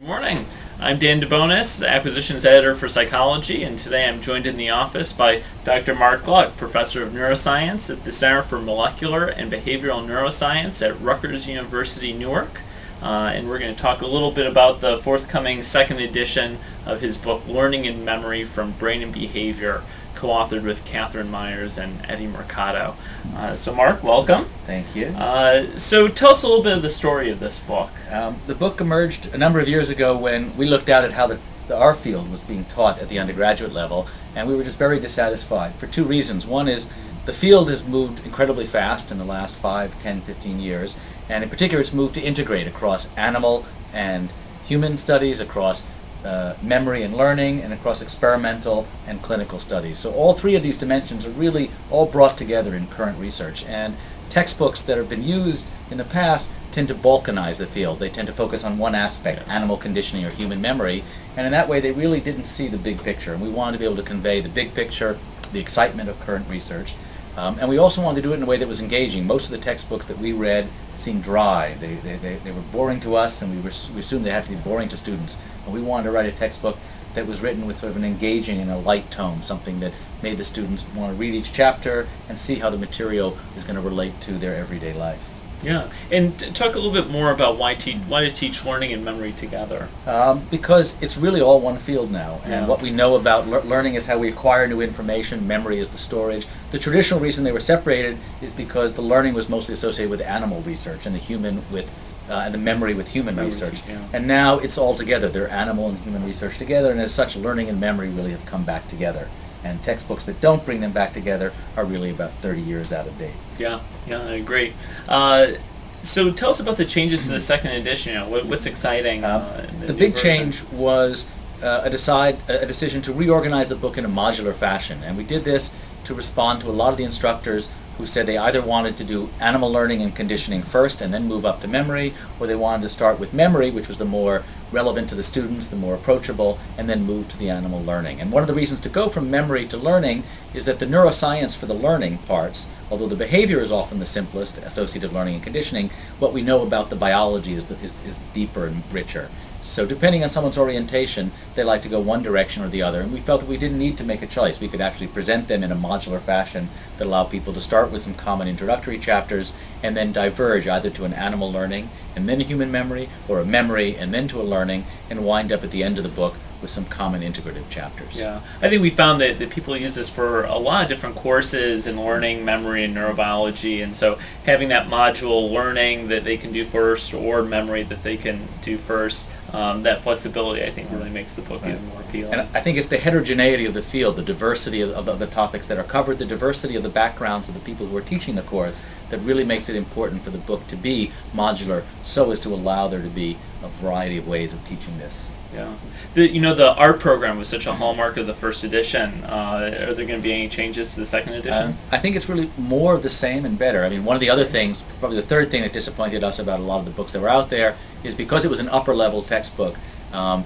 Good morning. I'm Dan DeBonis, Acquisitions Editor for Psychology, and today I'm joined in the office by Dr. Mark Gluck, Professor of Neuroscience at the Center for Molecular and Behavioral Neuroscience at Rutgers University, Newark. And we're going to talk a little bit about the forthcoming second edition of his book, Learning and Memory from Brain and Behavior, co-authored with Catherine Myers and Eddie Mercado. So Mark, welcome. Thank you. So tell us a little bit of the story of this book. The book emerged a number of years ago when we looked out at how our field was being taught at the undergraduate level, and we were just very dissatisfied for two reasons. One is the field has moved incredibly fast in the last 5, 10, 15 years, and in particular it's moved to integrate across animal and human studies, across memory and learning, and across experimental and clinical studies. So all three of these dimensions are really all brought together in current research. And textbooks that have been used in the past tend to balkanize the field. They tend to focus on one aspect, animal conditioning or human memory, and in that way they really didn't see the big picture. And we wanted to be able to convey the big picture, the excitement of current research. And we also wanted to do it in a way that was engaging. Most of the textbooks that we read seemed dry. They were boring to us, and we assumed they had to be boring to students. And we wanted to write a textbook that was written with sort of an engaging and a light tone, something that made the students want to read each chapter and see how the material is going to relate to their everyday life. Yeah, and talk a little bit more about why to teach learning and memory together. Because it's really all one field now, and Yeah. what we know about learning is how we acquire new information, memory is the storage. The traditional reason they were separated is because the learning was mostly associated with animal research and the human with and the memory with human research. Yeah. And now it's all together. They're animal and human research together, and as such, learning and memory really have come back together. And textbooks that don't bring them back together are really about 30 years out of date. Yeah, I agree. So tell us about the changes to the second edition. You know, what's exciting? The big change was a decision to reorganize the book in a modular fashion, and we did this to respond to a lot of the instructors who said they either wanted to do animal learning and conditioning first and then move up to memory, or they wanted to start with memory, which was the more relevant to the students, the more approachable, and then move to the animal learning. And one of the reasons to go from memory to learning is that the neuroscience for the learning parts, although the behavior is often the simplest, associative learning and conditioning, what we know about the biology is deeper and richer. So depending on someone's orientation, they like to go one direction or the other, and we felt that we didn't need to make a choice. We could actually present them in a modular fashion that allowed people to start with some common introductory chapters and then diverge either to an animal learning and then a human memory, or a memory and then to a learning, and wind up at the end of the book with some common integrative chapters. Yeah, I think we found that people use this for a lot of different courses in learning, memory, and neurobiology, and so having that module learning that they can do first or memory that they can do first, that flexibility I think really makes the book even more appealing. And I think it's the heterogeneity of the field, the diversity of the topics that are covered, the diversity of the backgrounds of the people who are teaching the course that really makes it important for the book to be modular so as to allow there to be a variety of ways of teaching this. Yeah, the art program was such a hallmark of the first edition. Are there going to be any changes to the second edition? I think it's really more of the same and better. I mean, one of the other things, probably the third thing that disappointed us about a lot of the books that were out there is because it was an upper level textbook,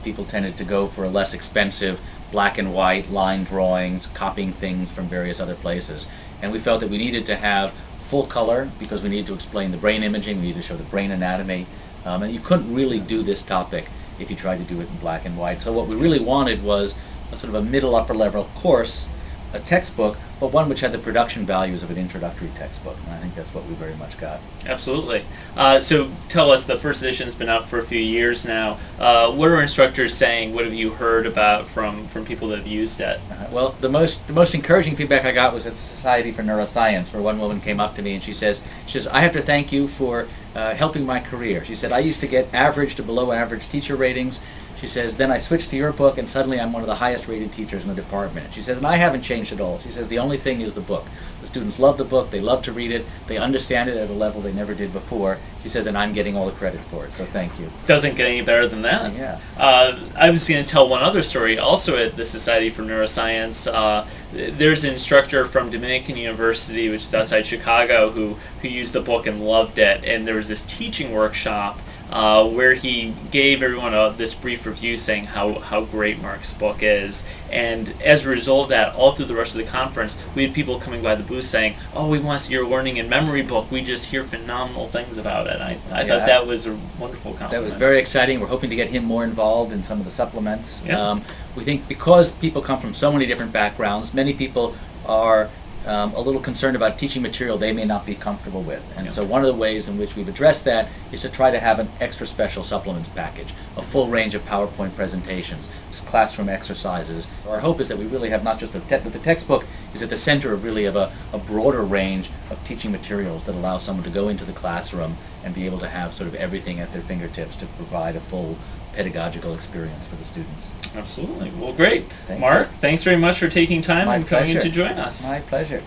people tended to go for a less expensive black and white line drawings, copying things from various other places. And we felt that we needed to have full color because we needed to explain the brain imaging, we needed to show the brain anatomy, and you couldn't really do this topic if you tried to do it in black and white. So what we really wanted was a sort of a middle upper level course, a textbook, but one which had the production values of an introductory textbook, and I think that's what we very much got. Absolutely. So tell us, the first edition's been out for a few years now. What are instructors saying? What have you heard about from people that have used it? Well, the most encouraging feedback I got was at the Society for Neuroscience, where one woman came up to me and she says, I have to thank you for helping my career. She said, I used to get average to below average teacher ratings. She says, then I switched to your book and suddenly I'm one of the highest rated teachers in the department. She says, and I haven't changed at all. She says, the only thing is the book. The students love the book, they love to read it, they understand it at a level they never did before. She says, and I'm getting all the credit for it, so thank you. Doesn't get any better than that. Yeah. I was going to tell one other story, also at the Society for Neuroscience. There's an instructor from Dominican University, which is outside Chicago, who used the book and loved it, and there was this teaching workshop where he gave everyone this brief review saying how great Mark's book is. And as a result of that, all through the rest of the conference, we had people coming by the booth saying, "Oh, we want to see your learning and memory book. We just hear phenomenal things about it." I thought that was a wonderful compliment. That was very exciting. We're hoping to get him more involved in some of the supplements. Yeah. We think because people come from so many different backgrounds, many people are a little concerned about teaching material they may not be comfortable with. And so one of the ways in which we've addressed that is to try to have an extra special supplements package, a full range of PowerPoint presentations, classroom exercises. So our hope is that we really have not just the textbook is at the center of really of a broader range of teaching materials that allow someone to go into the classroom and be able to have sort of everything at their fingertips to provide a full pedagogical experience for the students. Absolutely. Well, great. Thank Mark, you. thanks very much for taking time My and coming in pleasure. to join us. My pleasure.